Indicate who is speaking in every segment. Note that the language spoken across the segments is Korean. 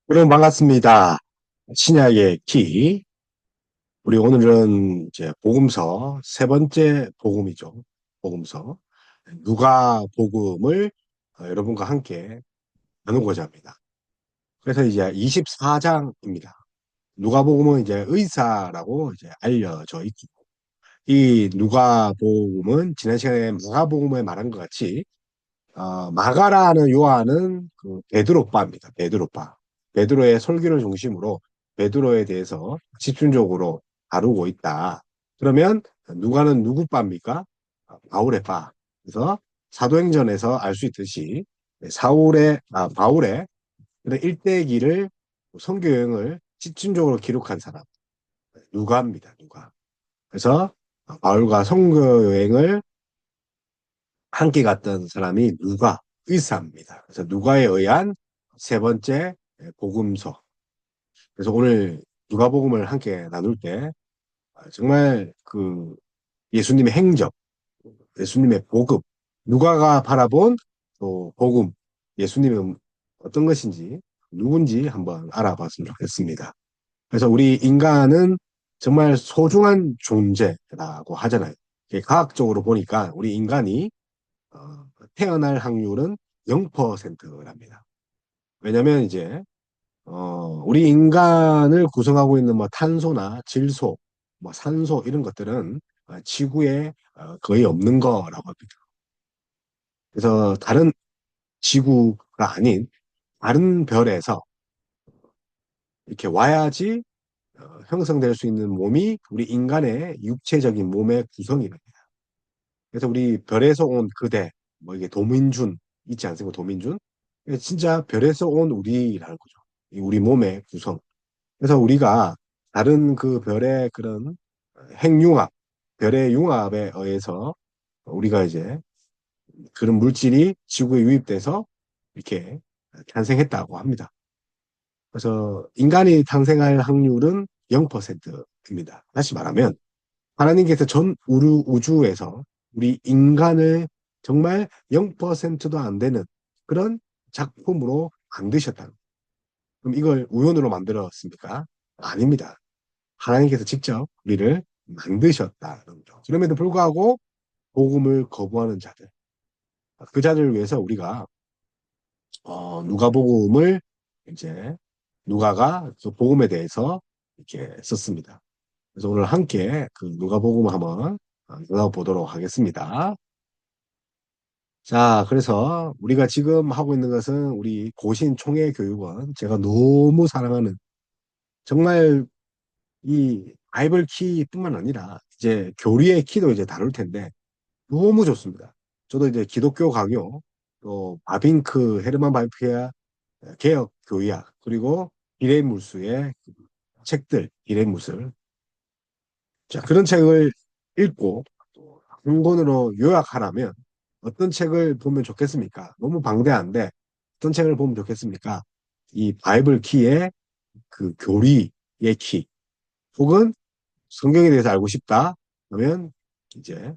Speaker 1: 여러분 반갑습니다. 신약의 키. 우리 오늘은 이제 복음서 세 번째 복음이죠. 복음서. 누가 복음을 여러분과 함께 나누고자 합니다. 그래서 이제 24장입니다. 누가 복음은 이제 의사라고 이제 알려져 있고, 이 누가 복음은 지난 시간에 마가 복음에 말한 것 같이 마가라는 요한은 그 베드로빠입니다. 베드로빠. 베드로의 설교를 중심으로 베드로에 대해서 집중적으로 다루고 있다. 그러면 누가는 누구 빠입니까? 바울의 빠. 그래서 사도행전에서 알 수 있듯이 바울의 그런 일대기를 선교 여행을 집중적으로 기록한 사람 누가입니다. 누가. 그래서 바울과 선교 여행을 함께 갔던 사람이 누가 의사입니다. 그래서 누가에 의한 세 번째 복음서. 그래서 오늘 누가복음을 함께 나눌 때 정말 그 예수님의 행적, 예수님의 복음, 누가가 바라본 또 복음, 예수님은 어떤 것인지 누군지 한번 알아봤으면 좋겠습니다. 그래서 우리 인간은 정말 소중한 존재라고 하잖아요. 과학적으로 보니까 우리 인간이 태어날 확률은 0%랍니다. 왜냐면 이제 우리 인간을 구성하고 있는 뭐 탄소나 질소, 뭐 산소 이런 것들은 지구에 거의 없는 거라고 합니다. 그래서 다른 지구가 아닌 다른 별에서 이렇게 와야지 형성될 수 있는 몸이 우리 인간의 육체적인 몸의 구성이랍니다. 그래서 우리 별에서 온 그대, 뭐 이게 도민준 있지 않습니까? 도민준. 진짜 별에서 온 우리라는 거죠. 우리 몸의 구성. 그래서 우리가 다른 그 별의 그런 핵융합, 별의 융합에 의해서 우리가 이제 그런 물질이 지구에 유입돼서 이렇게 탄생했다고 합니다. 그래서 인간이 탄생할 확률은 0%입니다. 다시 말하면 하나님께서 전 우주에서 우리 인간을 정말 0%도 안 되는 그런 작품으로 만드셨다. 그럼 이걸 우연으로 만들었습니까? 아닙니다. 하나님께서 직접 우리를 만드셨다는 거죠. 그럼에도 불구하고 복음을 거부하는 자들, 그 자들을 위해서 우리가 누가복음을 이제 누가가 그 복음에 대해서 이렇게 썼습니다. 그래서 오늘 함께 그 누가복음 한번 나눠보도록 하겠습니다. 자, 그래서 우리가 지금 하고 있는 것은 우리 고신 총회교육원 제가 너무 사랑하는 정말 이 바이블 키뿐만 아니라 이제 교리의 키도 이제 다룰 텐데 너무 좋습니다. 저도 이제 기독교 강요 또 바빙크 헤르만 바빙크야 개혁 교의학 그리고 비례물수의 책들 비례물술 자 그런 책을 읽고 또 한 권으로 요약하라면 어떤 책을 보면 좋겠습니까? 너무 방대한데 어떤 책을 보면 좋겠습니까? 이 바이블 키의 그 교리의 키 혹은 성경에 대해서 알고 싶다 그러면 이제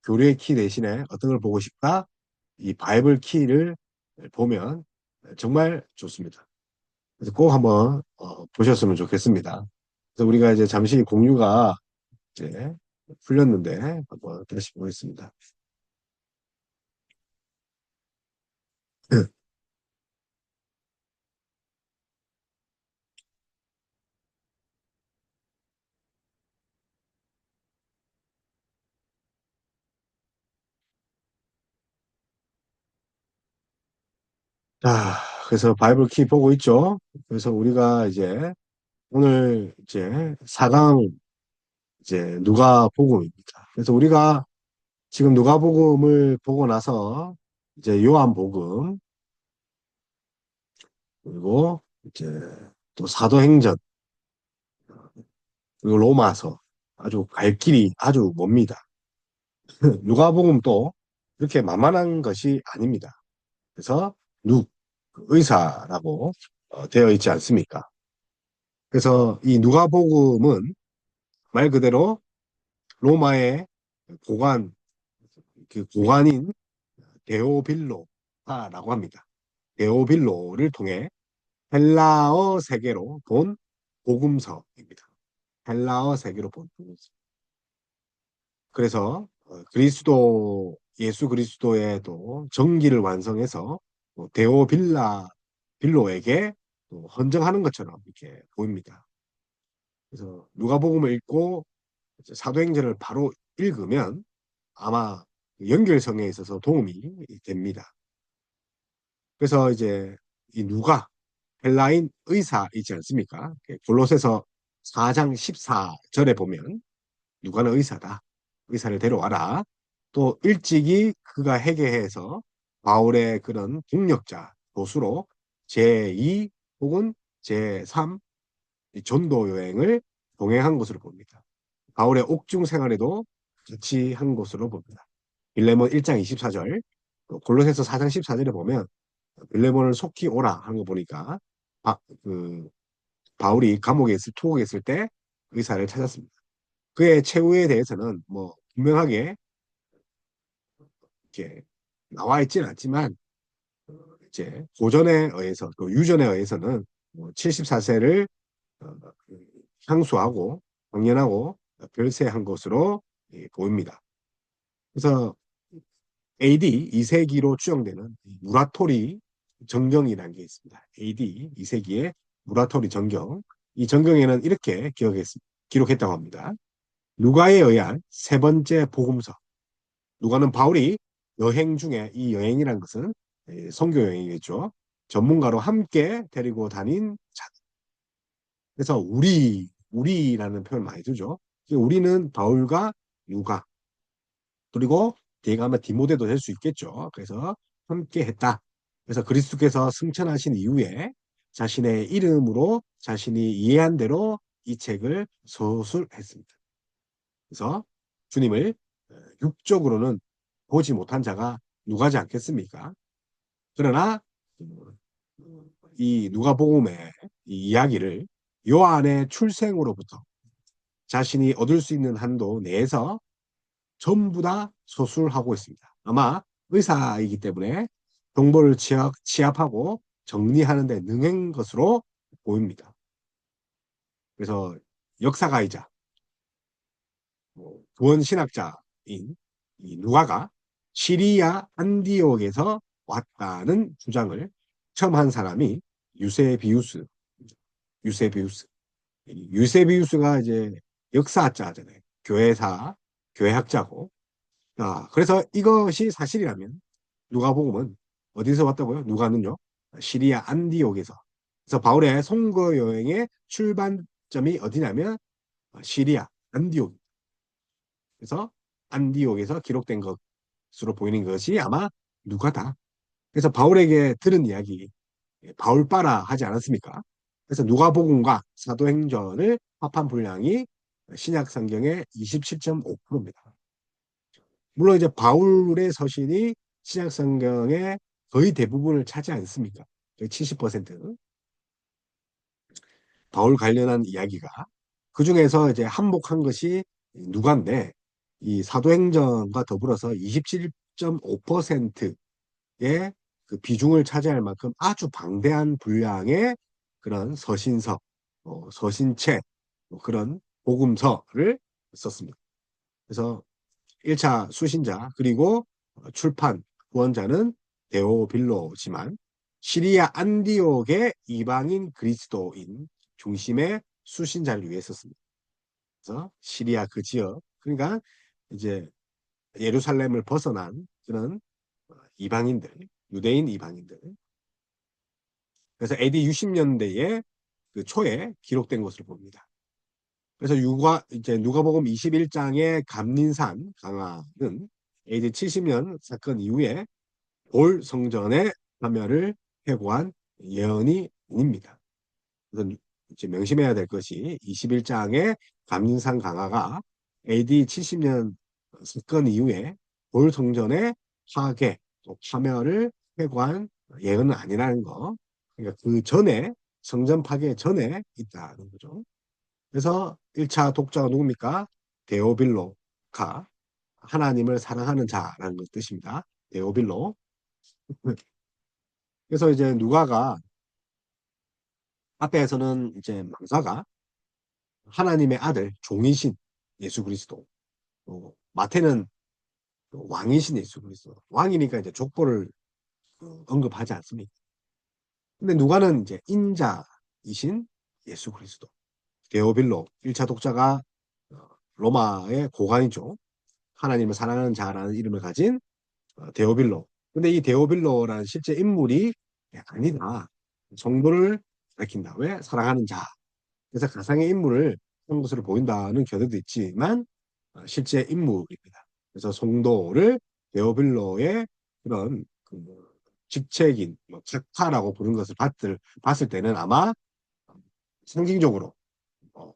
Speaker 1: 교리의 키 대신에 어떤 걸 보고 싶다 이 바이블 키를 보면 정말 좋습니다. 그래서 꼭 한번 보셨으면 좋겠습니다. 그래서 우리가 이제 잠시 공유가 이제 풀렸는데 한번 다시 보겠습니다. 자, 그래서 바이블 키 보고 있죠. 그래서 우리가 이제 오늘 이제 4강 이제 누가복음입니다. 그래서 우리가 지금 누가복음을 보고 나서 이제 요한복음 그리고 이제 또 사도행전 그리고 로마서 아주 갈 길이 아주 멉니다. 누가복음도 그렇게 만만한 것이 아닙니다. 그래서 누 의사라고 되어 있지 않습니까? 그래서 이 누가복음은 말 그대로 로마의 고관 그 고관인 데오빌로라고 합니다. 데오빌로를 통해 헬라어 세계로 본 복음서입니다. 헬라어 세계로 본 복음서. 그래서 예수 그리스도의 또 정기를 완성해서 빌로에게 또 헌정하는 것처럼 이렇게 보입니다. 그래서 누가복음을 읽고 이제 사도행전을 바로 읽으면 아마 연결성에 있어서 도움이 됩니다. 그래서 이제 이 누가 헬라인 의사 있지 않습니까? 골로새서 4장 14절에 보면 누가는 의사다. 의사를 데려와라. 또 일찍이 그가 회개해서 바울의 그런 동력자, 도수로 제2 혹은 제3 전도 여행을 동행한 것으로 봅니다. 바울의 옥중 생활에도 같이 한 것으로 봅니다. 빌레몬 1장 24절, 골로새서 4장 14절에 보면 빌레몬을 속히 오라 하는 거 보니까 그 바울이 투옥에 있을 때 의사를 찾았습니다. 그의 최후에 대해서는 뭐 분명하게 이렇게 나와 있지는 않지만 이제 고전에 의해서 또 유전에 의해서는 74세를 향수하고 방년하고 별세한 것으로 보입니다. 그래서 AD 2세기로 추정되는 무라토리 정경이라는 게 있습니다. AD 2세기의 무라토리 정경. 이 정경에는 이렇게 기록했다고 합니다. 누가에 의한 세 번째 복음서. 누가는 바울이 여행 중에 이 여행이라는 것은 선교 여행이겠죠. 전문가로 함께 데리고 다닌 자. 그래서 우리라는 표현을 많이 쓰죠. 우리는 바울과 누가 그리고 뒤에 가면 디모데도 될 수 있겠죠. 그래서 함께 했다. 그래서 그리스도께서 승천하신 이후에 자신의 이름으로 자신이 이해한 대로 이 책을 서술했습니다. 그래서 주님을 육적으로는 보지 못한 자가 누가지 않겠습니까? 그러나 이 누가복음의 이 이야기를 요한의 출생으로부터 자신이 얻을 수 있는 한도 내에서 전부 다 서술하고 있습니다. 아마 의사이기 때문에 정보를 취합하고 정리하는 데 능한 것으로 보입니다. 그래서 역사가이자 구원 신학자인 이 누가가 시리아 안디옥에서 왔다는 주장을 처음 한 사람이 유세비우스. 유세비우스. 유세비우스가 이제 역사학자잖아요. 교회학자고. 그래서 이것이 사실이라면 누가복음은 어디서 왔다고요? 누가는요. 시리아 안디옥에서. 그래서 바울의 선거 여행의 출발점이 어디냐면 시리아 안디옥. 그래서 안디옥에서 기록된 것으로 보이는 것이 아마 누가다. 그래서 바울에게 들은 이야기, 바울바라 하지 않았습니까? 그래서 누가복음과 사도행전을 합한 분량이 신약 성경의 27.5%입니다. 물론 이제 바울의 서신이 신약 성경의 거의 대부분을 차지 않습니까? 70%. 바울 관련한 이야기가 그 중에서 이제 한몫한 것이 누가인데 이 사도행전과 더불어서 27.5%의 그 비중을 차지할 만큼 아주 방대한 분량의 그런 서신서, 서신체, 그런 복음서를 썼습니다. 그래서 1차 수신자 그리고 출판 후원자는 데오빌로지만 시리아 안디옥의 이방인 그리스도인 중심의 수신자를 위해 썼습니다. 그래서 시리아 그 지역 그러니까 이제 예루살렘을 벗어난 그런 이방인들 유대인 이방인들 그래서 AD 60년대에 그 초에 기록된 것으로 봅니다. 그래서 이제 누가복음 21장의 감린산 강화는 AD 70년 사건 이후에 볼 성전의 참여를 회고한 예언이 아닙니다. 그래서 이제 명심해야 될 것이 21장의 감린산 강화가 AD 70년 사건 이후에 볼 성전의 파괴, 또 파멸을 회고한 예언은 아니라는 거. 그러니까 그 전에 성전 파괴 전에 있다는 거죠. 그래서 1차 독자가 누굽니까? 데오빌로가 하나님을 사랑하는 자라는 것 뜻입니다. 데오빌로. 그래서 이제 누가가 앞에서는 이제 마가가 하나님의 아들 종이신 예수 그리스도, 또 마태는 또 왕이신 예수 그리스도. 왕이니까 이제 족보를 언급하지 않습니까? 근데 누가는 이제 인자이신 예수 그리스도. 데오빌로 1차 독자가 로마의 고관이죠. 하나님을 사랑하는 자라는 이름을 가진 데오빌로. 근데 이 데오빌로라는 실제 인물이 아니다. 정도를 밝힌다. 왜? 사랑하는 자. 그래서 가상의 인물을 한 것으로 보인다는 견해도 있지만 실제 인물입니다. 그래서 성도를 데오빌로의 그런 그 직책인 뭐 작타라고 부른 것을 봤을 때는 아마 상징적으로 어,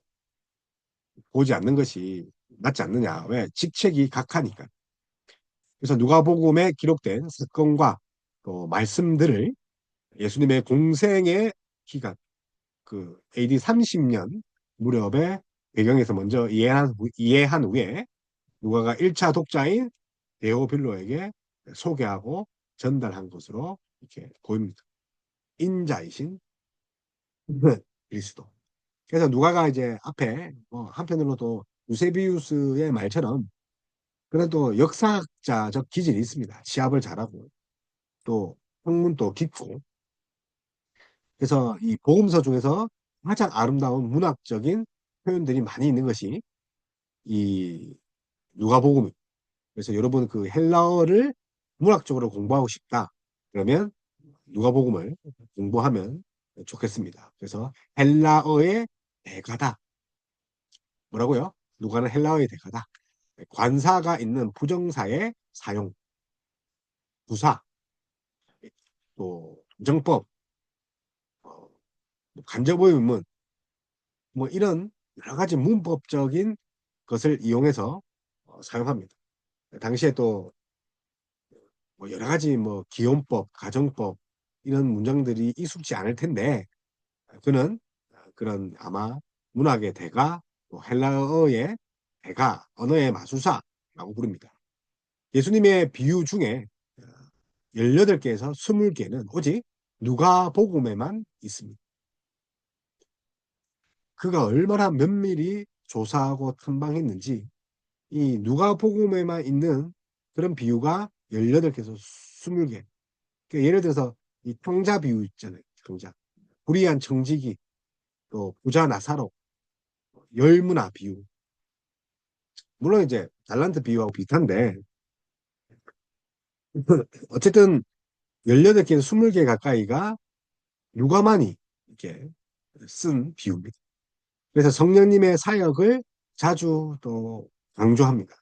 Speaker 1: 보지 않는 것이 맞지 않느냐. 왜? 직책이 각하니까. 그래서 누가복음에 기록된 사건과 또 말씀들을 예수님의 공생의 기간, 그 AD 30년 무렵의 배경에서 먼저 이해한 후에 누가가 1차 독자인 데오빌로에게 소개하고 전달한 것으로 이렇게 보입니다. 인자이신 그리스도. 그래서 누가가 이제 앞에 한편으로도 유세비우스의 말처럼 그런 또 역사학자적 기질이 있습니다. 시합을 잘하고 또 학문도 깊고. 그래서 이 복음서 중에서 가장 아름다운 문학적인 표현들이 많이 있는 것이 이 누가복음입니다. 그래서 여러분 그 헬라어를 문학적으로 공부하고 싶다. 그러면 누가복음을 공부하면 좋겠습니다. 그래서 헬라어의 대가다. 뭐라고요? 누가는 헬라어의 대가다. 관사가 있는 부정사의 사용, 부사, 또 정법, 어, 간접의 의문, 뭐 이런 여러 가지 문법적인 것을 이용해서 사용합니다. 당시에 또 뭐 여러 가지 뭐 기혼법, 가정법 이런 문장들이 익숙지 않을 텐데 그는 그런 아마 문학의 대가, 또 헬라어의 대가, 언어의 마술사라고 부릅니다. 예수님의 비유 중에 18개에서 20개는 오직 누가복음에만 있습니다. 그가 얼마나 면밀히 조사하고 탐방했는지 이 누가복음에만 있는 그런 비유가 18개에서 20개. 그러니까 예를 들어서 이 평자 비유 있잖아요. 평자. 불의한 청지기, 또 부자 나사로, 열무나 비유. 물론 이제 달란트 비유하고 비슷한데 어쨌든 18개, 20개 가까이가 누가만이 이렇게 쓴 비유입니다. 그래서 성령님의 사역을 자주 또 강조합니다.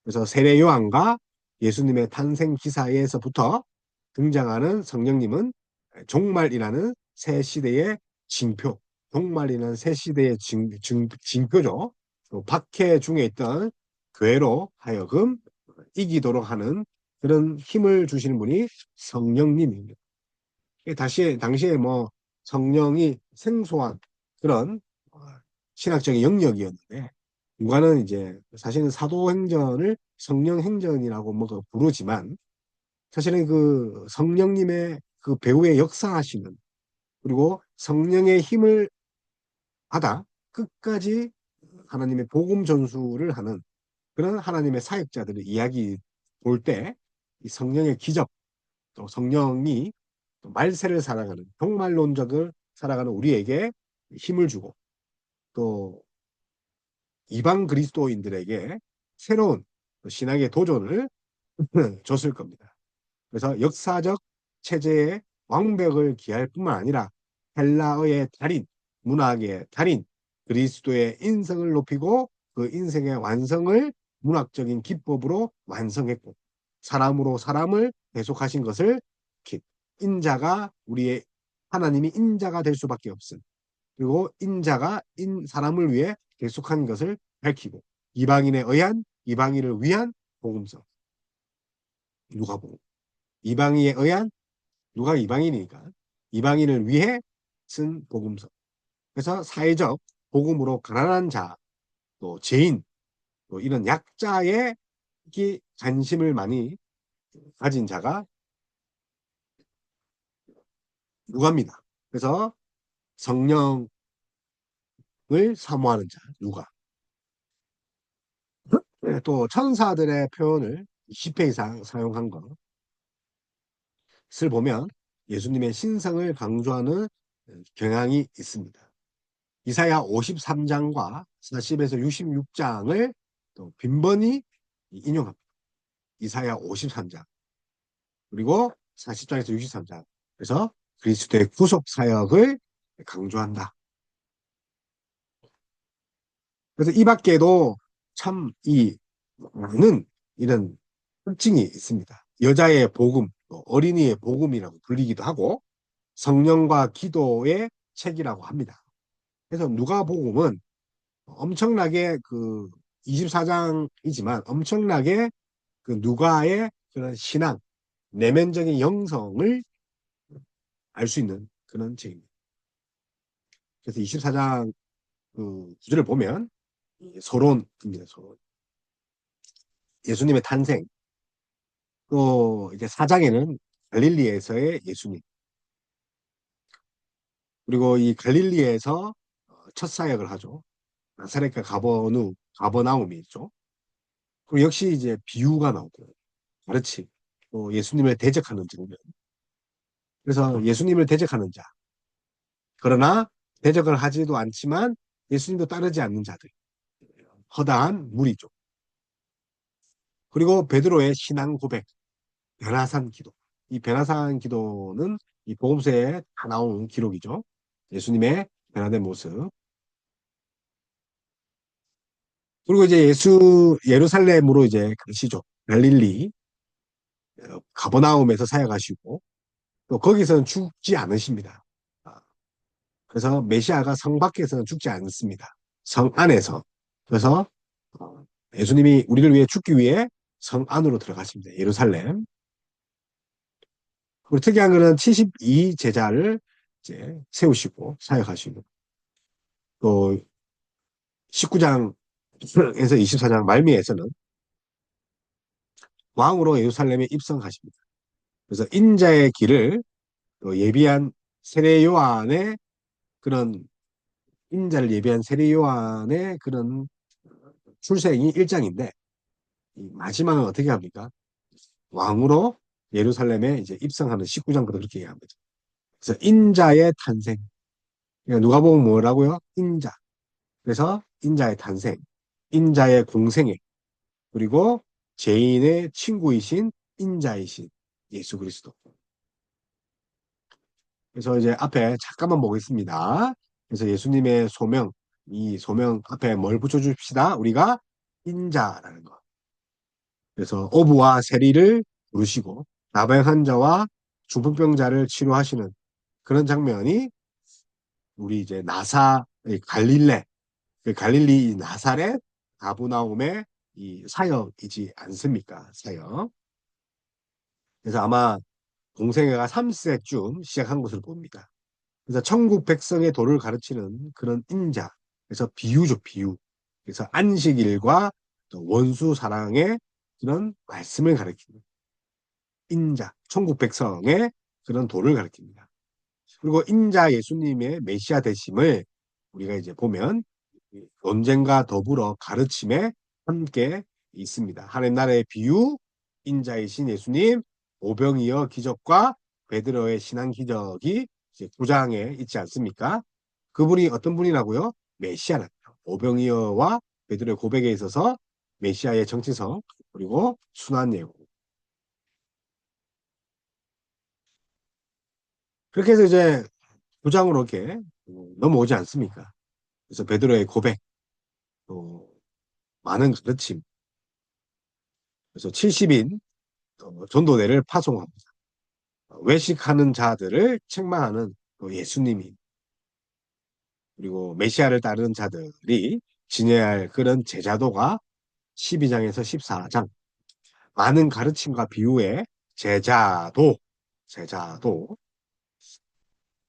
Speaker 1: 그래서 세례 요한과 예수님의 탄생 기사에서부터 등장하는 성령님은 종말이라는 새 시대의 징표, 종말이라는 새 시대의 징표죠. 또 박해 중에 있던 교회로 하여금 이기도록 하는 그런 힘을 주시는 분이 성령님입니다. 당시에 뭐 성령이 생소한 그런 어, 신학적인 영역이었는데 누가는 이제 사실은 사도행전을 성령행전이라고 뭐 부르지만 사실은 그 성령님의 그 배후에 역사하시는 그리고 성령의 힘을 받아 끝까지 하나님의 복음 전수를 하는 그런 하나님의 사역자들의 이야기 볼 때 이 성령의 기적 또 성령이 또 말세를 살아가는 종말론적을 살아가는 우리에게 힘을 주고 또 이방 그리스도인들에게 새로운 신앙의 도전을 줬을 겁니다. 그래서 역사적 체제의 왕벽을 기할 뿐만 아니라 헬라어의 달인, 문학의 달인, 그리스도의 인성을 높이고 그 인생의 완성을 문학적인 기법으로 완성했고 사람으로 사람을 계속하신 것을 인자가 우리의 하나님이 인자가 될 수밖에 없음. 그리고 인자가 사람을 위해 계속한 것을 밝히고 이방인에 의한 이방인을 위한 복음서 누가복음 이방인에 의한 누가 이방인이니까 이방인을 위해 쓴 복음서. 그래서 사회적 복음으로 가난한 자, 또 죄인, 또 이런 약자의 관심을 많이 가진 자가 누가입니다. 그래서 성령을 사모하는 자, 누가. 네, 또 천사들의 표현을 10회 이상 사용한 것을 보면 예수님의 신성을 강조하는 경향이 있습니다. 이사야 53장과 40에서 66장을 또 빈번히 인용합니다. 이사야 53장 그리고 40장에서 63장. 그래서 그리스도의 구속 사역을 강조한다. 그래서 이 밖에도 참 많은 이런 특징이 있습니다. 여자의 복음, 또 어린이의 복음이라고 불리기도 하고 성령과 기도의 책이라고 합니다. 그래서 누가복음은 엄청나게 24장이지만 엄청나게 누가의 그런 신앙, 내면적인 영성을 알 수 있는 그런 책입니다. 그래서 24장 구절을 보면 서론입니다. 서론. 예수님의 탄생. 또 이제 4장에는 갈릴리에서의 예수님. 그리고 이 갈릴리에서 첫 사역을 하죠. 나사렛과 가버나움이 있죠. 그리고 역시 이제 비유가 나오고 가르치. 또 예수님을 대적하는 장면. 그래서 예수님을 대적하는 자. 그러나 대적을 하지도 않지만 예수님도 따르지 않는 자들. 허다한 무리죠. 그리고 베드로의 신앙 고백, 변화산 기도. 이 변화산 기도는 이 복음서에 다 나오는 기록이죠. 예수님의 변화된 모습. 그리고 이제 예루살렘으로 이제 가시죠. 갈릴리, 가버나움에서 사역하시고, 또 거기서는 죽지 않으십니다. 아, 그래서 메시아가 성 밖에서는 죽지 않습니다. 성 안에서. 그래서 예수님이 우리를 위해 죽기 위해 성 안으로 들어가십니다. 예루살렘. 그리고 특이한 거는 72 제자를 이제 세우시고 사역하시고 또 19장에서 24장 말미에서는 왕으로 예루살렘에 입성하십니다. 그래서 인자의 길을 또 예비한 세례 요한의 그런 인자를 예비한 세례 요한의 그런 출생이 1장인데 마지막은 어떻게 합니까? 왕으로 예루살렘에 이제 입성하는 19장부터 그렇게 얘기합니다. 그래서 인자의 탄생. 그러니까 누가 보면 뭐라고요? 인자. 그래서 인자의 탄생, 인자의 공생애, 그리고 죄인의 친구이신 인자이신 예수 그리스도. 그래서 이제 앞에 잠깐만 보겠습니다. 그래서 예수님의 소명, 이 소명 앞에 뭘 붙여줍시다. 우리가 인자라는 거. 그래서 어부와 세리를 부르시고 나병 환자와 중풍병자를 치료하시는 그런 장면이 우리 이제 갈릴레, 갈릴리 나사렛 가브나움의 이 사역이지 않습니까? 사역. 그래서 아마 공생애가 3세쯤 시작한 것으로 봅니다. 그래서 천국 백성의 도를 가르치는 그런 인자. 그래서 비유죠, 비유. 그래서 안식일과 또 원수 사랑의 그런 말씀을 가르치는 인자, 천국 백성의 그런 도를 가르칩니다. 그리고 인자 예수님의 메시아 되심을 우리가 이제 보면 논쟁과 더불어 가르침에 함께 있습니다. 하나님 나라의 비유, 인자이신 예수님, 오병이어 기적과 베드로의 신앙 기적이 이제 9장에 있지 않습니까? 그분이 어떤 분이라고요? 메시아라. 오병이어와 베드로의 고백에 있어서 메시아의 정체성 그리고 순환 예고. 그렇게 해서 이제 9장으로 이렇게 넘어오지 않습니까? 그래서 베드로의 고백, 또 많은 가르침, 그래서 70인 전도대를 파송합니다. 외식하는 자들을 책망하는 예수님이 그리고 메시아를 따르는 자들이 지녀야 할 그런 제자도가 12장에서 14장 많은 가르침과 비유의 제자도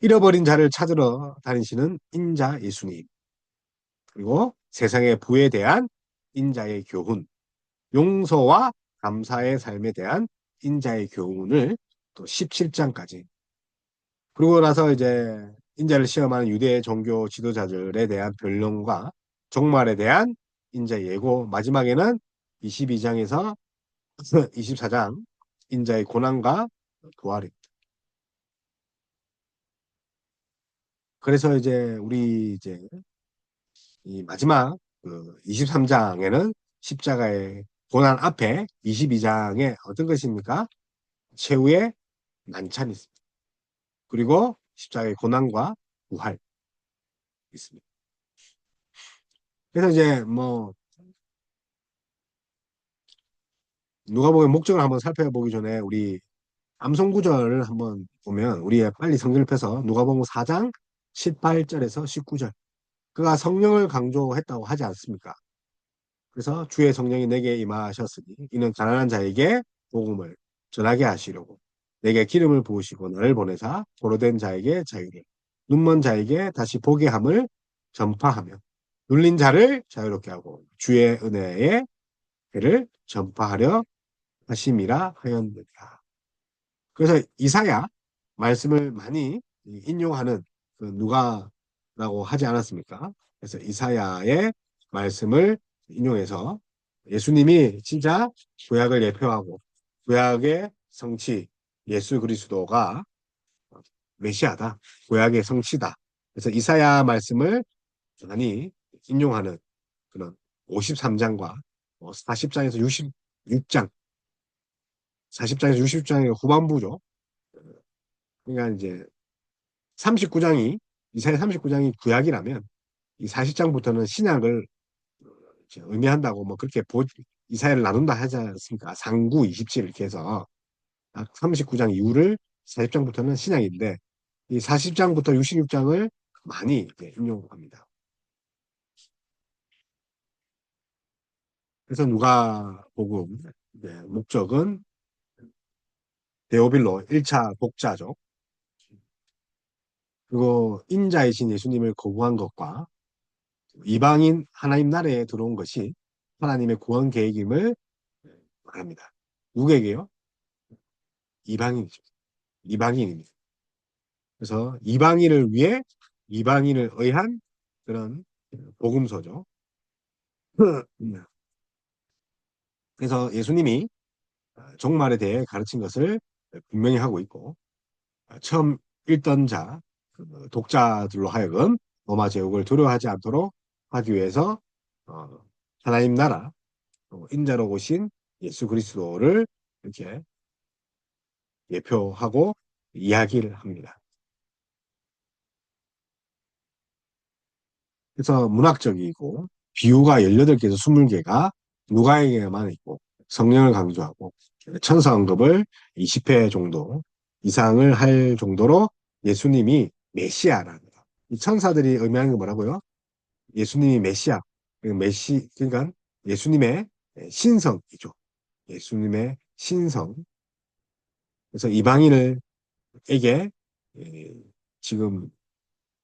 Speaker 1: 잃어버린 자를 찾으러 다니시는 인자 예수님 그리고 세상의 부에 대한 인자의 교훈 용서와 감사의 삶에 대한 인자의 교훈을 또 17장까지 그러고 나서 이제 인자를 시험하는 유대 종교 지도자들에 대한 변론과 종말에 대한 인자 예고, 마지막에는 22장에서 24장 인자의 고난과 부활입니다. 그래서 이제 우리 이제 이 마지막 그 23장에는 십자가의 고난 앞에 22장에 어떤 것입니까? 최후의 난찬이 있습니다. 그리고 십자가의 고난과 부활이 있습니다. 그래서 이제 뭐 누가복음의 목적을 한번 살펴보기 전에 우리 암송 구절을 한번 보면 우리 빨리 성경을 펴서 누가복음 4장 18절에서 19절. 그가 성령을 강조했다고 하지 않습니까? 그래서 주의 성령이 내게 임하셨으니 이는 가난한 자에게 복음을 전하게 하시려고 내게 기름을 부으시고 나를 보내사 포로된 자에게 자유를 눈먼 자에게 다시 보게 함을 전파하며 눌린 자를 자유롭게 하고 주의 은혜의 해를 전파하려 하심이라 하였느니라. 그래서 이사야 말씀을 많이 인용하는 그 누가라고 하지 않았습니까? 그래서 이사야의 말씀을 인용해서 예수님이 진짜 구약을 예표하고 구약의 성취 예수 그리스도가 메시아다. 구약의 성취다. 그래서 이사야 말씀을 많이 인용하는 그런 53장과 40장에서 66장, 40장에서 60장의 후반부죠. 그러니까 이제 39장이 이사야 39장이 구약이라면 이 40장부터는 신약을 이제 의미한다고 뭐 그렇게 이사야를 나눈다 하지 않습니까? 상구 27 이렇게 해서 39장 이후를 40장부터는 신약인데 이 40장부터 66장을 많이 이제 인용합니다. 그래서 누가복음 목적은 데오빌로 1차 독자죠. 그리고 인자이신 예수님을 거부한 것과 이방인 하나님 나라에 들어온 것이 하나님의 구원 계획임을 말합니다. 누구에게요? 이방인이죠. 이방인입니다. 그래서 이방인을 위해 이방인을 의한 그런 복음서죠. 그래서 예수님이 종말에 대해 가르친 것을 분명히 하고 있고 처음 읽던 자, 독자들로 하여금 로마 제국을 두려워하지 않도록 하기 위해서 어, 하나님 나라 인자로 오신 예수 그리스도를 이렇게 예표하고 이야기를 합니다. 그래서 문학적이고 비유가 18개에서 20개가 누가에게만 있고 성령을 강조하고 천사 언급을 20회 정도 이상을 할 정도로 예수님이 메시아라는 거. 이 천사들이 의미하는 게 뭐라고요? 예수님이 메시아, 그러니까 예수님의 신성이죠. 예수님의 신성. 그래서 이방인을에게 지금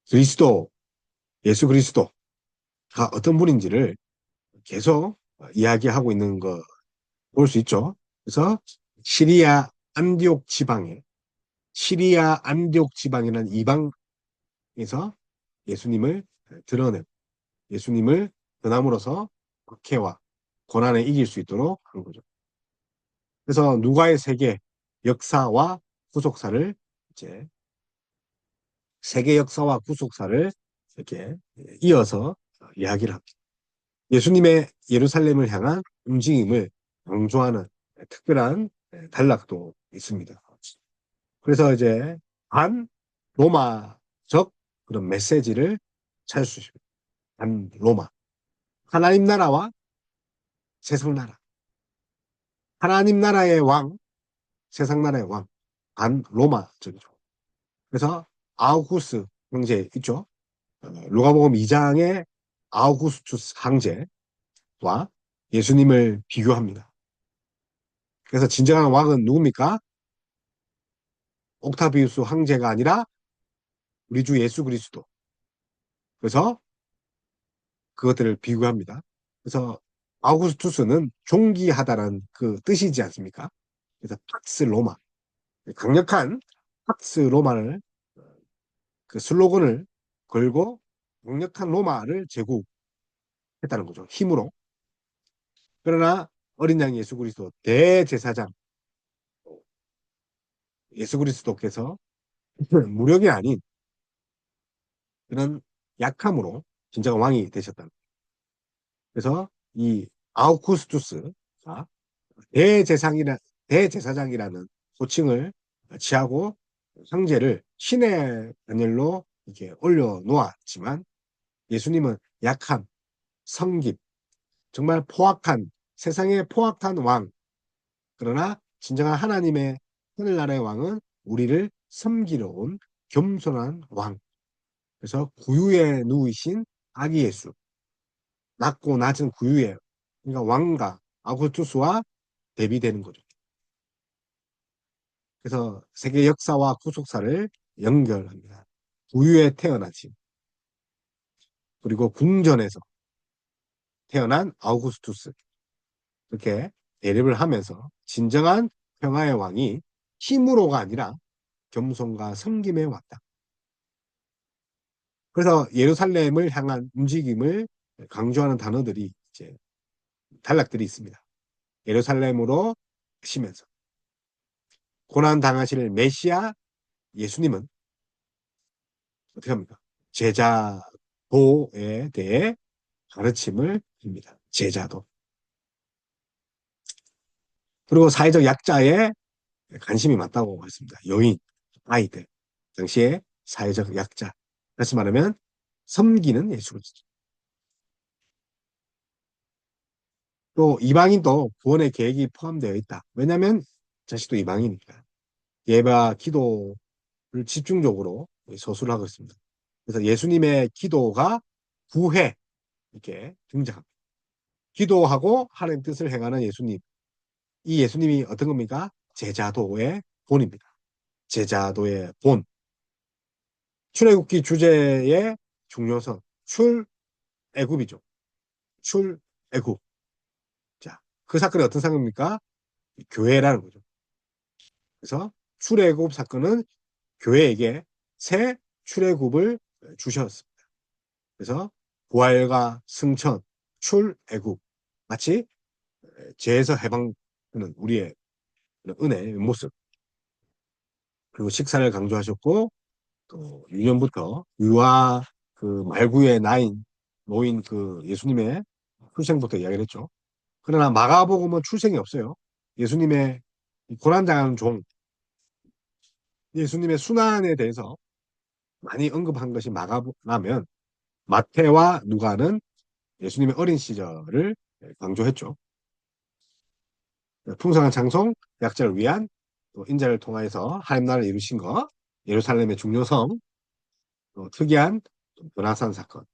Speaker 1: 그리스도, 예수 그리스도가 어떤 분인지를 계속 이야기하고 있는 거 볼 수 있죠. 그래서 시리아 안디옥 지방에 시리아 안디옥 지방이라는 이방에서 예수님을 드러내고 예수님을 전함으로써 박해와 고난에 이길 수 있도록 한 거죠. 그래서 누가의 세계 역사와 구속사를 이제 세계 역사와 구속사를 이렇게 이어서 이야기를 합니다. 예수님의 예루살렘을 향한 움직임을 강조하는 특별한 단락도 있습니다. 그래서 이제 반 로마적 그런 메시지를 찾을 수 있습니다. 반 로마. 하나님 나라와 세상 나라. 하나님 나라의 왕, 세상 나라의 왕. 반 로마적이죠. 그래서 아우구스 황제 있죠. 누가복음 2장의 아우구스투스 황제와 예수님을 비교합니다. 그래서 진정한 왕은 누굽니까? 옥타비우스 황제가 아니라 우리 주 예수 그리스도. 그래서 그것들을 비교합니다. 그래서 아우구스투스는 존귀하다는 그 뜻이지 않습니까? 그래서 팍스 로마, 강력한 팍스 로마를 그 슬로건을 걸고 강력한 로마를 제국했다는 거죠. 힘으로. 그러나 어린 양 예수 그리스도 대제사장 예수 그리스도께서 무력이 아닌 그런 약함으로 진정한 왕이 되셨다. 그래서 이 아우구스투스가 대제상이라 대제사장이라는 호칭을 취하고 형제를 신의 하늘로 이렇게 올려놓았지만 예수님은 약함, 성깁, 정말 포악한 세상에 포악한 왕. 그러나 진정한 하나님의 하늘나라의 왕은 우리를 섬기러 온 겸손한 왕. 그래서 구유에 누이신 아기 예수. 낮고 낮은 구유에 그러니까 왕과 아구투스와 대비되는 거죠. 그래서 세계 역사와 구속사를 연결합니다. 구유에 태어나지 그리고 궁전에서 태어난 아우구스투스 이렇게 대립을 하면서 진정한 평화의 왕이 힘으로가 아니라 겸손과 섬김에 왔다. 그래서 예루살렘을 향한 움직임을 강조하는 단어들이 이제 단락들이 있습니다. 예루살렘으로 가시면서 고난 당하실 메시아 예수님은 어떻게 합니까? 제자도에 대해 가르침을 줍니다. 제자도. 그리고 사회적 약자에 관심이 많다고 했습니다. 여인, 아이들. 당시에 사회적 약자. 다시 말하면 섬기는 예수 그리스도. 또 이방인도 구원의 계획이 포함되어 있다. 왜냐하면 자식도 이방이니까. 예배와 기도를 집중적으로 서술을 하고 있습니다. 그래서 예수님의 기도가 구회 이렇게 등장합니다. 기도하고 하나님 뜻을 행하는 예수님. 이 예수님이 어떤 겁니까? 제자도의 본입니다. 제자도의 본. 출애굽기 주제의 중요성. 출애굽이죠. 출애굽. 자, 그 사건이 어떤 사건입니까? 교회라는 거죠. 그래서 출애굽 사건은 교회에게 새 출애굽을 주셨습니다. 그래서 부활과 승천, 출애굽 마치 죄에서 해방되는 우리의 은혜의 모습. 그리고 식사를 강조하셨고 또 유년부터 유아 그 말구의 나인 노인 그 예수님의 출생부터 이야기를 했죠. 그러나 마가복음은 출생이 없어요. 예수님의 고난당하는 종, 예수님의 순환에 대해서 많이 언급한 것이 마가라면 마태와 누가는 예수님의 어린 시절을 강조했죠. 풍성한 장성, 약자를 위한 또 인자를 통하여서 하나님 나라를 이루신 것, 예루살렘의 중요성, 또 특이한 변화산 사건.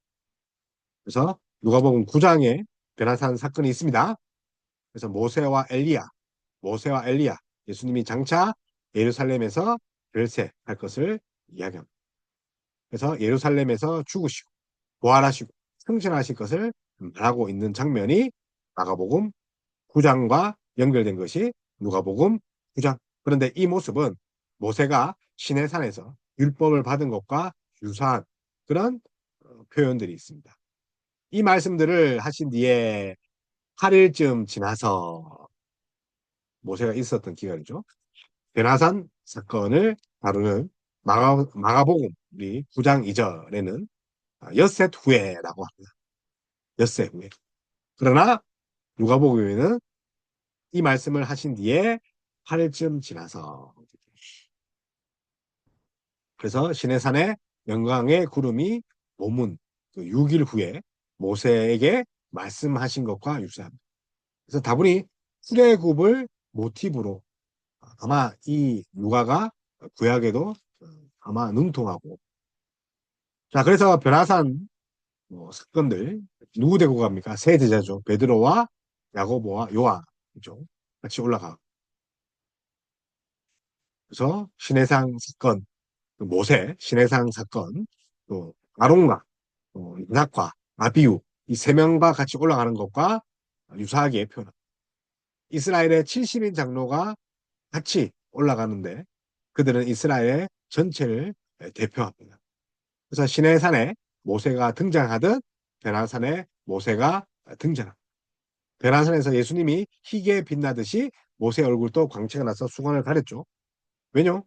Speaker 1: 그래서 누가복음 9장에 변화산 사건이 있습니다. 그래서 모세와 엘리야, 예수님이 장차 예루살렘에서 별세할 것을 이야기합니다. 그래서 예루살렘에서 죽으시고 부활하시고 승천하실 것을 말하고 있는 장면이 마가복음 9장과 연결된 것이 누가복음 9장. 그런데 이 모습은 모세가 시내산에서 율법을 받은 것과 유사한 그런 표현들이 있습니다. 이 말씀들을 하신 뒤에 8일쯤 지나서 모세가 있었던 기간이죠. 베나산 사건을 다루는 마가복음 우리 9장 이전에는 엿새 후에라고 합니다. 엿새 후에. 그러나 누가복음에는 이 말씀을 하신 뒤에 8일쯤 지나서 그래서 시내산에 영광의 구름이 오문 그 6일 후에 모세에게 말씀하신 것과 유사합니다. 그래서 다분히 출애굽을 모티브로 아마 이 누가가 구약에도 아마 능통하고 자 그래서 변화산 뭐 사건들 누구 데리고 갑니까? 세 제자죠. 베드로와 야고보와 요한이죠. 같이 올라가. 그래서 신해상 사건, 모세 신해상 사건, 또 아론과 이삭과 아비우 이 세 명과 같이 올라가는 것과 유사하게 표현합니다. 이스라엘의 70인 장로가 같이 올라가는데 그들은 이스라엘 전체를 대표합니다. 그래서 시내산에 모세가 등장하듯 베란산에 모세가 등장합니다. 베란산에서 예수님이 희게 빛나듯이 모세 얼굴도 광채가 나서 수건을 가렸죠. 왜냐?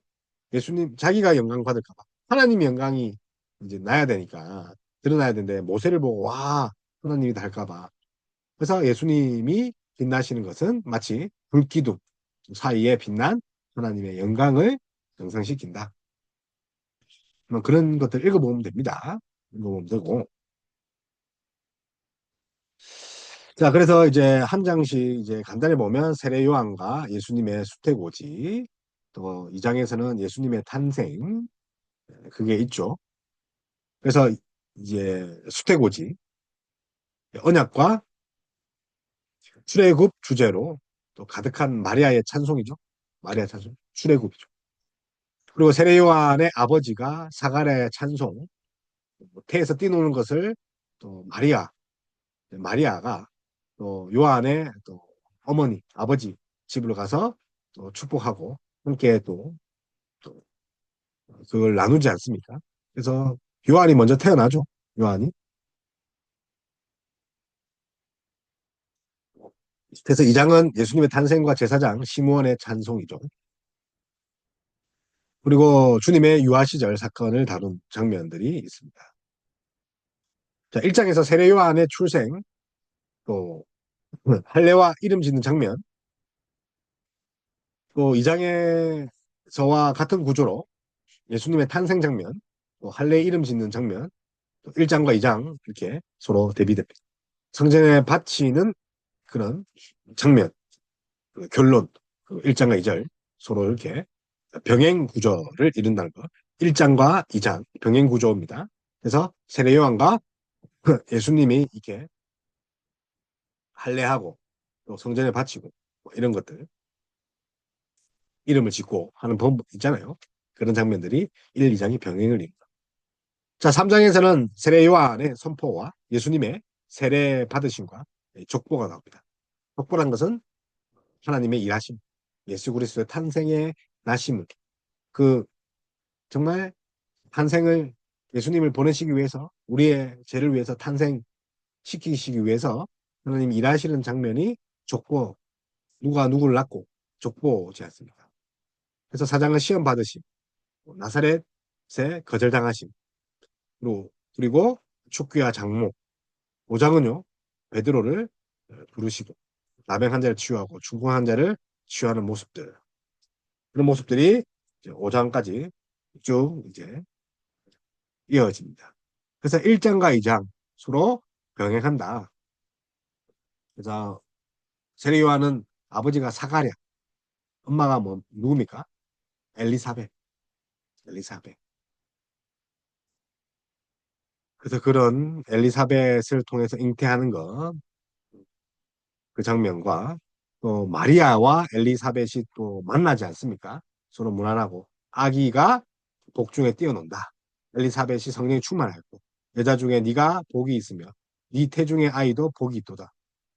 Speaker 1: 예수님 자기가 영광 받을까 봐. 하나님 영광이 이제 나야 되니까 드러나야 되는데 모세를 보고 와 하나님이 달까 봐. 그래서 예수님이 빛나시는 것은 마치 불기둥 사이에 빛난 하나님의 영광을 형상시킨다. 뭐 그런 것들 읽어보면 됩니다. 읽어보면 되고. 자, 그래서 이제 한 장씩 이제 간단히 보면 세례 요한과 예수님의 수태고지, 또 2장에서는 예수님의 탄생, 그게 있죠. 그래서 이제 수태고지, 언약과 출애굽 주제로 또 가득한 마리아의 찬송이죠. 마리아 찬송, 출애굽이죠. 그리고 세례 요한의 아버지가 사가랴의 찬송, 태에서 뛰노는 것을 또 마리아가 또 요한의 또 어머니, 아버지 집으로 가서 또 축복하고 함께 또 그걸 나누지 않습니까? 그래서 요한이 먼저 태어나죠. 요한이. 그래서 이 장은 예수님의 탄생과 제사장 시므온의 찬송이죠. 그리고 주님의 유아 시절 사건을 다룬 장면들이 있습니다. 자, 1장에서 세례 요한의 출생, 또 할례와 이름 짓는 장면, 또 2장에서와 같은 구조로 예수님의 탄생 장면, 또 할례 이름 짓는 장면, 또 1장과 2장 이렇게 서로 대비됩니다. 성전에 바치는 그런 장면, 그 결론, 그 1장과 2절 서로 이렇게 병행 구조를 이룬다는 거. 1장과 2장 병행 구조입니다. 그래서 세례 요한과 예수님이 이렇게 할례하고 또 성전에 바치고 뭐 이런 것들 이름을 짓고 하는 법 있잖아요. 그런 장면들이 1, 2장이 병행을 이룬다. 자, 3장에서는 세례 요한의 선포와 예수님의 세례 받으심과 족보가 나옵니다. 족보란 것은 하나님의 일하심, 예수 그리스도의 탄생의 나심을 그 정말 탄생을 예수님을 보내시기 위해서 우리의 죄를 위해서 탄생시키시기 위해서 하나님 일하시는 장면이 족보 누가 누구를 낳고 족보지 않습니까? 그래서 사장은 시험 받으심, 나사렛의 거절당하심, 그리고 축귀와 장모, 오장은요 베드로를 부르시고 나병 환자를 치유하고 중풍 환자를 치유하는 모습들 그런 모습들이 5장까지 쭉 이제 이어집니다. 그래서 1장과 2장 서로 병행한다. 그래서 세례 요한은 아버지가 사가랴, 엄마가 뭐 누굽니까? 엘리사벳, 엘리사벳. 그래서 그런 엘리사벳을 통해서 잉태하는 것, 그 장면과 또 마리아와 엘리사벳이 또 만나지 않습니까? 서로 무난하고 아기가 복중에 뛰어논다. 엘리사벳이 성령이 충만하였고 여자 중에 네가 복이 있으며 네 태중의 아이도 복이 있도다.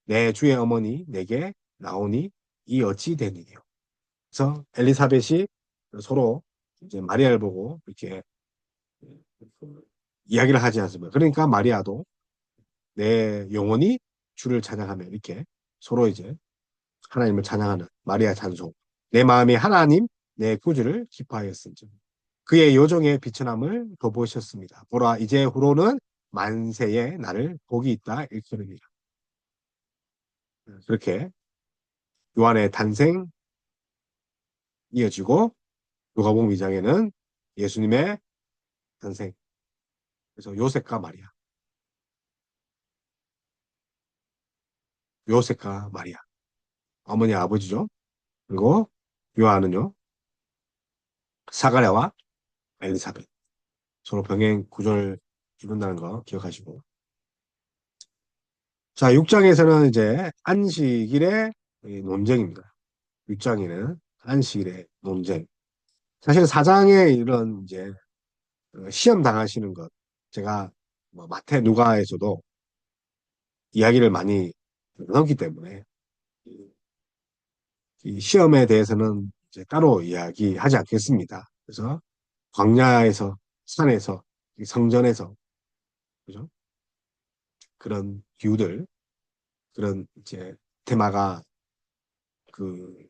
Speaker 1: 내 주의 어머니 내게 나오니 이 어찌 되느니요. 그래서 엘리사벳이 서로 이제 마리아를 보고 이렇게 이야기를 하지 않습니까? 그러니까 마리아도 내 영혼이 주를 찬양하며 이렇게 서로 이제 하나님을 찬양하는 마리아 찬송. 내 마음이 하나님 내 구주를 기뻐하였은즉 그의 요정의 비천함을 돋보셨습니다. 보라 이제 후로는 만세에 나를 복이 있다 일컬으리라. 그렇게 요한의 탄생 이어지고 누가복음 2장에는 예수님의 탄생. 그래서 요셉과 마리아, 요셉과 마리아, 어머니 아버지죠. 그리고 요한은요 사가랴와 엘리사벳 서로 병행 구조를 이룬다는 거 기억하시고. 자, 6장에서는 이제 안식일의 이 논쟁입니다. 6장에는 안식일의 논쟁. 사실 4장에 이런 이제 시험 당하시는 것, 제가 뭐 마태 누가에서도 이야기를 많이 나눴기 때문에 이 시험에 대해서는 이제 따로 이야기하지 않겠습니다. 그래서 광야에서 산에서 이 성전에서, 그죠? 그런 뷰들, 그런 이제 테마가 그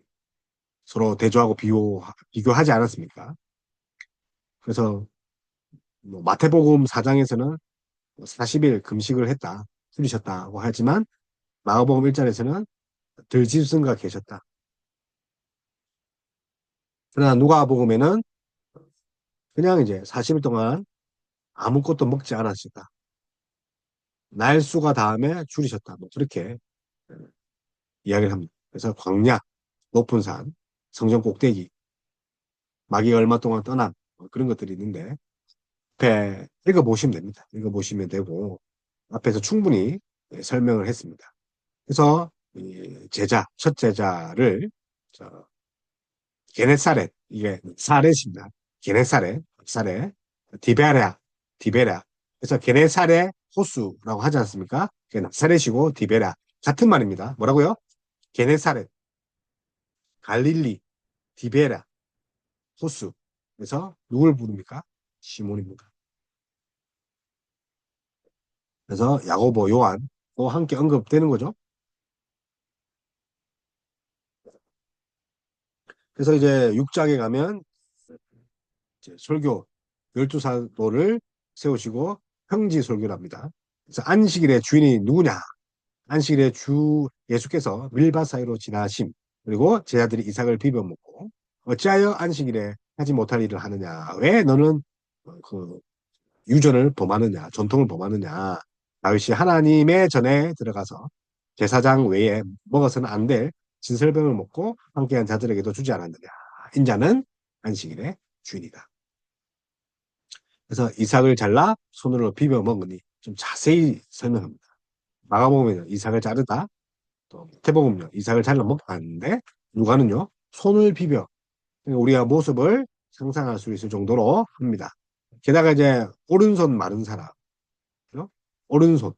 Speaker 1: 서로 대조하고 비교하지 않았습니까? 그래서 뭐 마태복음 4장에서는 40일 금식을 했다, 줄이셨다고 하지만 마가복음 1장에서는 들짐승과 계셨다. 그러나 누가복음에는 그냥 이제 40일 동안 아무것도 먹지 않았었다. 날수가 다음에 줄이셨다. 뭐 그렇게 이야기를 합니다. 그래서 광야, 높은 산, 성전 꼭대기, 마귀가 얼마 동안 떠난 뭐 그런 것들이 있는데 앞에 읽어보시면 됩니다. 읽어보시면 되고 앞에서 충분히 설명을 했습니다. 그래서 이 제자, 첫 제자를 저 게네사렛, 이게 사렛입니다. 게네사렛, 사렛, 디베랴, 디베랴. 그래서 게네사렛 호수라고 하지 않습니까? 그게 나사렛이고 디베랴 같은 말입니다. 뭐라고요? 게네사렛, 갈릴리, 디베랴, 호수. 그래서 누굴 부릅니까? 시몬입니다. 그래서 야고보, 요한도 함께 언급되는 거죠. 그래서 이제 6장에 가면 이제 설교 12사도를 세우시고 형지 설교를 합니다. 그래서 안식일의 주인이 누구냐? 안식일에 주 예수께서 밀밭 사이로 지나심, 그리고 제자들이 이삭을 비벼 먹고 어찌하여 안식일에 하지 못할 일을 하느냐? 왜 너는 그 유전을 범하느냐? 전통을 범하느냐? 다윗이 하나님의 전에 들어가서 제사장 외에 먹어서는 안 될 진설병을 먹고 함께한 자들에게도 주지 않았느냐? 인자는 안식일의 주인이다. 그래서 이삭을 잘라 손으로 비벼 먹으니 좀 자세히 설명합니다. 마가복음에는 이삭을 자르다, 또 마태복음요 이삭을 잘라 먹었는데 누가는요 손을 비벼 그러니까 우리가 모습을 상상할 수 있을 정도로 합니다. 게다가 이제 오른손 마른 사람, 그죠? 오른손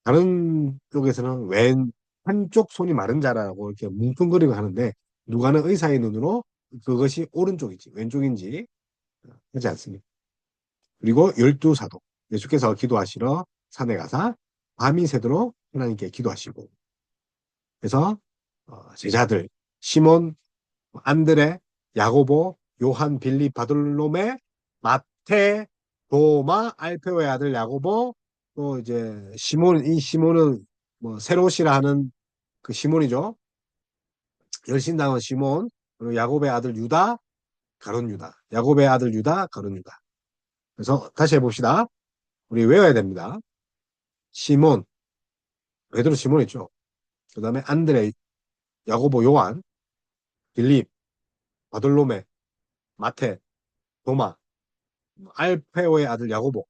Speaker 1: 다른 쪽에서는 왼 한쪽 손이 마른 자라고 이렇게 뭉뚱그리고 하는데 누가는 의사의 눈으로 그것이 오른쪽인지 왼쪽인지 하지 않습니다. 그리고 열두 사도 예수께서 기도하시러 산에 가사 밤이 새도록 하나님께 기도하시고 그래서 제자들 시몬, 안드레, 야고보, 요한, 빌립, 바돌로메, 마태, 도마, 알페오의 아들 야고보, 또 이제 시몬, 이 시몬은 뭐 세롯이라 하는 그 시몬이죠. 열심당한 시몬, 그리고 야곱의 아들 유다, 가룟 유다. 야곱의 아들 유다, 가룟 유다. 그래서 다시 해봅시다. 우리 외워야 됩니다. 시몬, 베드로 시몬 있죠. 그 다음에 안드레, 야고보, 요한, 빌립, 바돌로메, 마테, 도마, 알페오의 아들 야고보,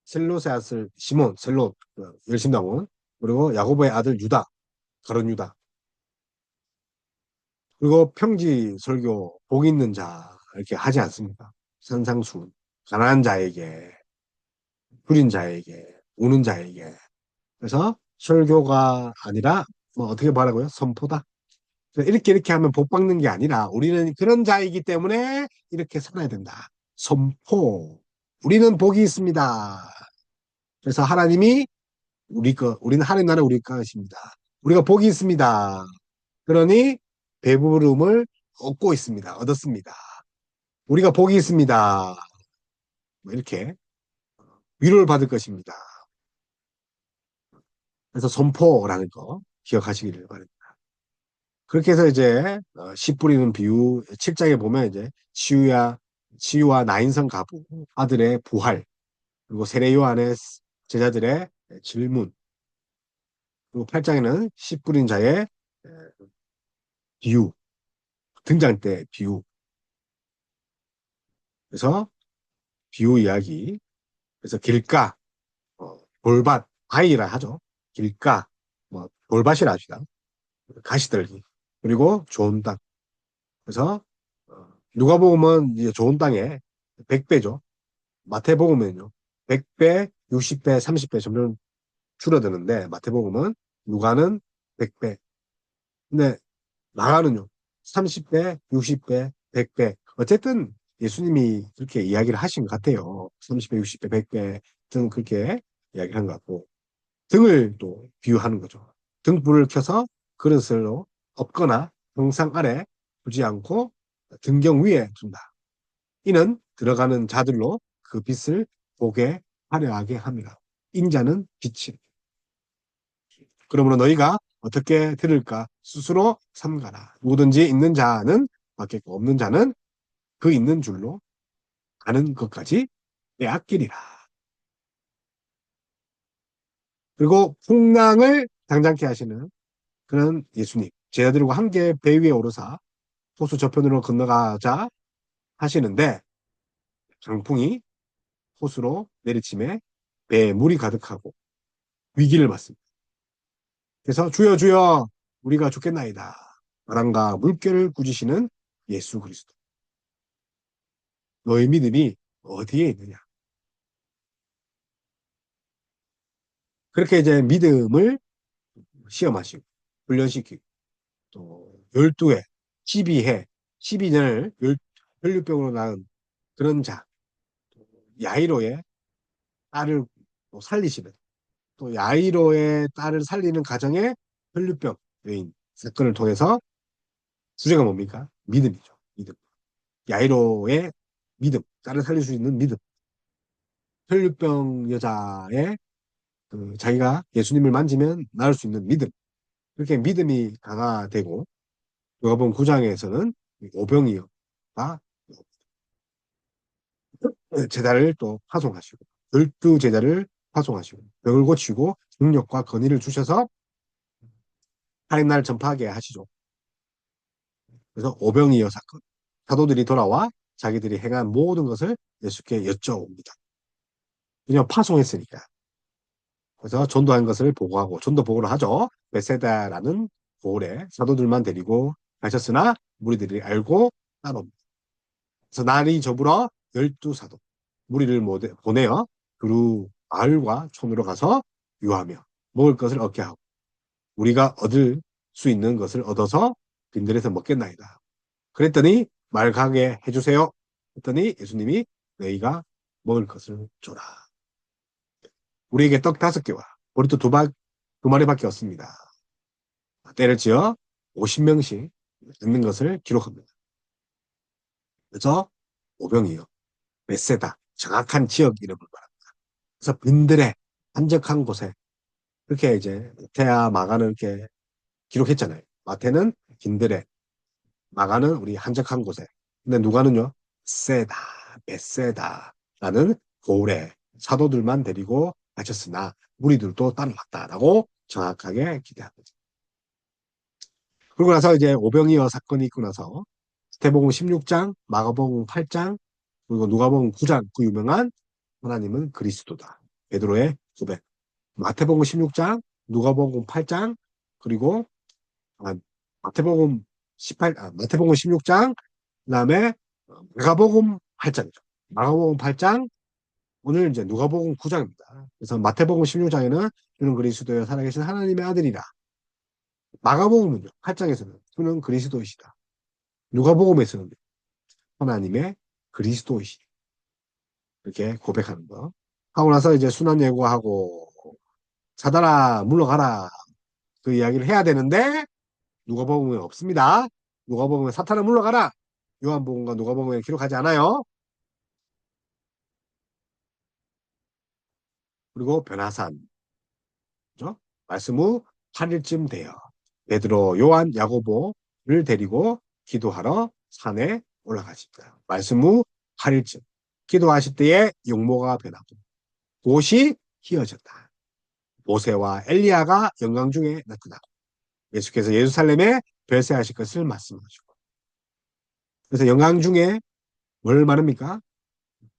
Speaker 1: 셀롯의 아들 시몬, 셀롯, 열심당원, 그리고 야고보의 아들 유다, 가룟 유다. 그리고 평지 설교, 복 있는 자, 이렇게 하지 않습니까? 산상수, 가난한 자에게, 줄인 자에게, 우는 자에게. 그래서 설교가 아니라, 뭐 어떻게 말하고요? 선포다. 이렇게 하면 복 받는 게 아니라 우리는 그런 자이기 때문에 이렇게 살아야 된다. 선포. 우리는 복이 있습니다. 그래서 하나님이 우리는 하나님 나라 우리 것입니다. 우리가 복이 있습니다. 그러니 배부름을 얻고 있습니다. 얻었습니다. 우리가 복이 있습니다. 뭐 이렇게 위로를 받을 것입니다. 그래서 선포라는 거 기억하시기를 바랍니다. 그렇게 해서 이제 씨 뿌리는 비유 7장에 보면 이제 치유와 나인성 가부 아들의 부활 그리고 세례 요한의 제자들의 질문 그리고 8장에는 씨 뿌린 자의 비유 등장 때 비유 그래서 비유 이야기 그래서 길가 돌밭 바위라 하죠. 길가 뭐 돌밭이라 합시다. 가시떨기 그리고 좋은 땅 그래서 누가복음은 이제 좋은 땅에 100배죠. 마태복음은요. 100배, 60배, 30배 점점 줄어드는데 마태복음은 누가는 100배. 근데 나가는요. 30배, 60배, 100배. 어쨌든 예수님이 그렇게 이야기를 하신 것 같아요. 30배, 60배, 100배 등 그렇게 이야기를 한 것 같고 등을 또 비유하는 거죠. 등불을 켜서 그릇을 엎거나 형상 아래 두지 않고 등경 위에 둔다. 이는 들어가는 자들로 그 빛을 보게 화려하게 합니다. 인자는 빛이. 그러므로 너희가 어떻게 들을까 스스로 삼가라. 누구든지 있는 자는 받겠고 없는 자는 그 있는 줄로 아는 것까지 빼앗기리라. 그리고 풍랑을 당장케 하시는 그런 예수님. 제자들과 함께 배 위에 오르사 호수 저편으로 건너가자 하시는데 강풍이 호수로 내리침에 배에 물이 가득하고 위기를 맞습니다. 그래서 주여 주여 우리가 죽겠나이다. 바람과 물결을 꾸짖으시는 예수 그리스도. 너의 믿음이 어디에 있느냐? 그렇게 이제 믿음을 시험하시고 훈련시키고 또 12해, 12해, 12년을 혈류병으로 낳은 그런 자 야이로의 딸을 또 살리시는 또 야이로의 딸을 살리는 가정의 혈류병 여인 사건을 통해서 주제가 뭡니까? 믿음이죠. 믿음. 야이로의 믿음, 딸을 살릴 수 있는 믿음. 혈류병 여자의 그 자기가 예수님을 만지면 나을 수 있는 믿음. 그렇게 믿음이 강화되고 누가복음 9장에서는 오병이어가 제자를 또 파송하시고 12제자를 파송하시고 병을 고치고 능력과 권위를 주셔서 하나님 전파하게 하시죠. 그래서 오병이어 사건. 사도들이 돌아와 자기들이 행한 모든 것을 예수께 여쭤옵니다. 그냥 파송했으니까. 그래서 전도한 것을 보고하고 전도 보고를 하죠. 베세다라는 고을에 사도들만 데리고 가셨으나 무리들이 알고 따라옵니다. 그래서 날이 저물어 12사도 무리를 보내어 두루 마을과 촌으로 가서 유하며 먹을 것을 얻게 하고 우리가 얻을 수 있는 것을 얻어서 빈들에서 먹겠나이다. 그랬더니 말 가게 해주세요. 했더니 예수님이 너희가 먹을 것을 줘라. 우리에게 떡 5개와 보리또 두 마리밖에 없습니다. 때를 지어 50명씩 있는 것을 기록합니다. 그래서 오병이요. 메세다. 정확한 지역 이름을 말합니다. 그래서 빈들의 한적한 곳에 그렇게 이제 마태야 마가는 이렇게 기록했잖아요. 마태는 빈들에 마가는 우리 한적한 곳에. 근데 누가는요. 세다, 베세다라는 고을에 사도들만 데리고 가셨으나 무리들도 따라왔다라고 정확하게 기대합니다. 그러고 나서 이제 오병이어 사건이 있고 나서 스태복음 16장, 마가복음 8장, 그리고 누가복음 9장 그 유명한 하나님은 그리스도다. 베드로의 고백. 마태복음 16장, 누가복음 8장, 그리고 아, 마태복음 16장, 그다음에 마가복음 8장이죠. 마가복음 8장, 오늘 이제 누가복음 9장입니다. 그래서 마태복음 16장에는 주는 그리스도여 살아계신 하나님의 아들이라. 마가복음은요, 8장에서는 주는 그리스도이시다. 누가복음에서는 하나님의 그리스도이시다. 이렇게 고백하는 거. 하고 나서 이제 순환 예고하고 사단아 물러가라 그 이야기를 해야 되는데 누가복음에 없습니다. 누가복음에 사탄아 물러가라. 요한복음과 누가복음에 기록하지 않아요. 그리고 변화산 그죠? 말씀 후 8일쯤 돼요. 베드로, 요한, 야고보를 데리고 기도하러 산에 올라가십니다. 말씀 후 8일쯤 기도하실 때에 용모가 변하고 곳이 휘어졌다. 모세와 엘리야가 영광 중에 나타나고 예수께서 예루살렘에 별세하실 것을 말씀하시고 그래서 영광 중에 뭘 말합니까?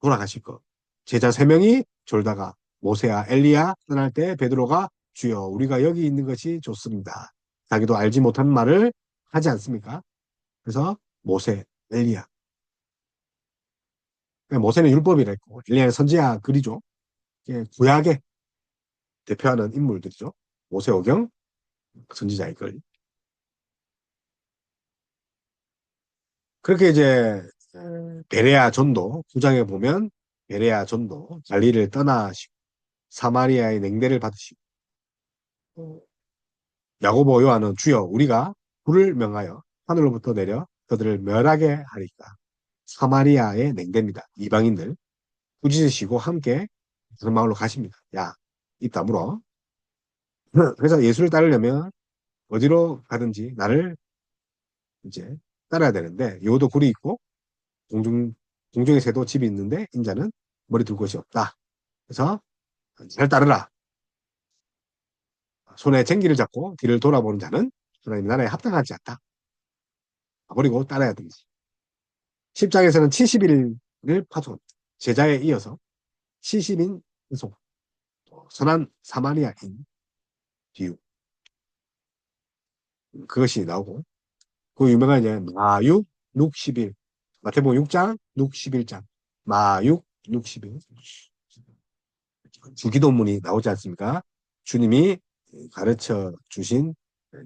Speaker 1: 돌아가실 것. 제자 3명이 졸다가 모세와 엘리야 떠날 때 베드로가 주여 우리가 여기 있는 것이 좋습니다. 자기도 알지 못한 말을 하지 않습니까? 그래서 모세, 엘리야. 모세는 율법이랬고 엘리야는 선지자 글이죠. 구약의 대표하는 인물들이죠. 모세오경, 선지자의 글. 그렇게 이제 베레아 전도 9장에 보면 베레아 전도 갈리를 떠나시고 사마리아의 냉대를 받으시고 어, 야고보 요한은 주여 우리가 불을 명하여 하늘로부터 내려 그들을 멸하게 하리까 사마리아의 냉대입니다. 이방인들 꾸짖으시고 함께 다른 마을로 가십니다. 야, 입 다물어. 그래서 예수를 따르려면 어디로 가든지 나를 이제 따라야 되는데 요도 굴이 있고 공중 공중의 새도 집이 있는데 인자는 머리 둘 곳이 없다. 그래서 잘 따르라. 손에 쟁기를 잡고 뒤를 돌아보는 자는 하나님 나라에 합당하지 않다. 버리고 따라야 된다. 10장에서는 70일을 파송, 제자에 이어서 70인 파송, 선한 사마리아인 비유 그것이 나오고 그 유명한 이제 마육 60일 마태복음 6장 61장 마육 60일 주기도문이 나오지 않습니까? 주님이 가르쳐 주신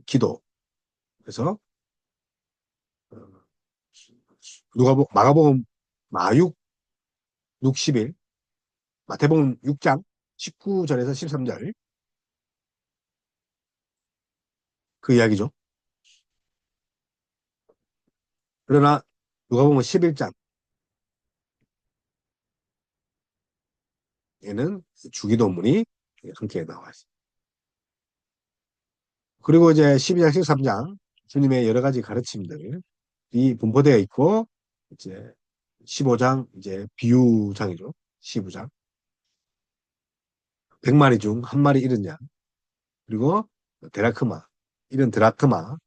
Speaker 1: 기도 그래서 누가 마가복음 마육 60일 마태복음 6장 19절에서 13절 그 이야기죠. 그러나 누가복음 11장에는 주기도문이 함께 나와 있습니다. 그리고 이제 12장, 13장 주님의 여러 가지 가르침들이 분포되어 있고 이제 15장 이제 비유장이죠. 15장 100마리 중 한 마리 잃은 양 그리고 데라크마 이런 드라크마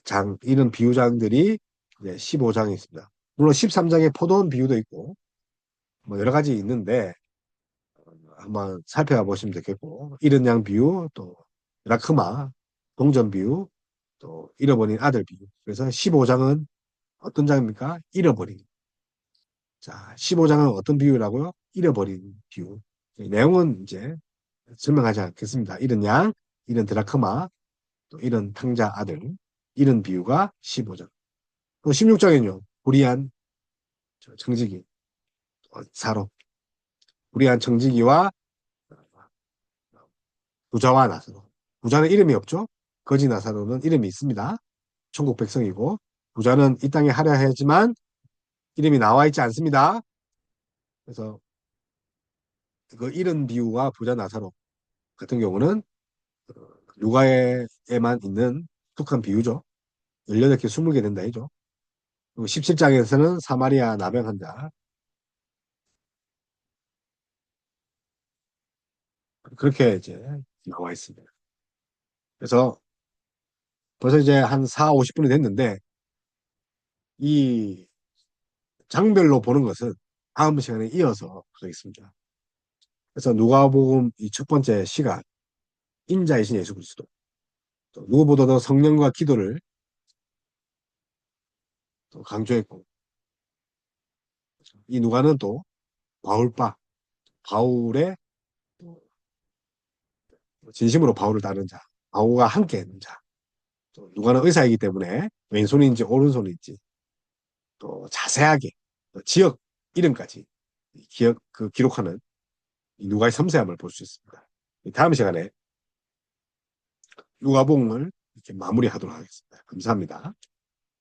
Speaker 1: 장 이런 비유장들이 이제 15장에 있습니다. 물론 13장에 포도원 비유도 있고 뭐 여러 가지 있는데 한번 살펴봐 보시면 되겠고 잃은 양 비유 또 라크마 동전 비유 또 잃어버린 아들 비유 그래서 15장은 어떤 장입니까? 잃어버린 자 15장은 어떤 비유라고요? 잃어버린 비유 내용은 이제 설명하지 않겠습니다. 잃은 양 잃은 드라크마 또 잃은 탕자 아들 잃은 비유가 15장 또 16장에는요 불의한 청지기 사로 불의한 청지기와 부자와 나사로. 부자는 이름이 없죠. 거지 나사로는 이름이 있습니다. 천국 백성이고 부자는 이 땅에 하려 하지만 이름이 나와 있지 않습니다. 그래서 그 이른 비유와 부자 나사로 같은 경우는 누가에만 있는 독특한 비유죠. 18개, 20개 된다 이죠. 그리고 17장에서는 사마리아 나병 환자 그렇게 이제 나와 있습니다. 그래서 벌써 이제 한 4, 50분이 됐는데 이 장별로 보는 것은 다음 시간에 이어서 하겠습니다. 그래서 누가복음 이 첫 번째 시간 인자이신 예수 그리스도 또 누구보다도 성령과 기도를 또 강조했고 이 누가는 또 바울바 바울의 진심으로 바울을 따르는 자 바울과 함께 있는 자 또 누가는 의사이기 때문에 왼손인지 오른손인지 또 자세하게 또 지역 이름까지 기록하는 이 누가의 섬세함을 볼 수 있습니다. 다음 시간에 누가복음을 이렇게 마무리하도록 하겠습니다. 감사합니다.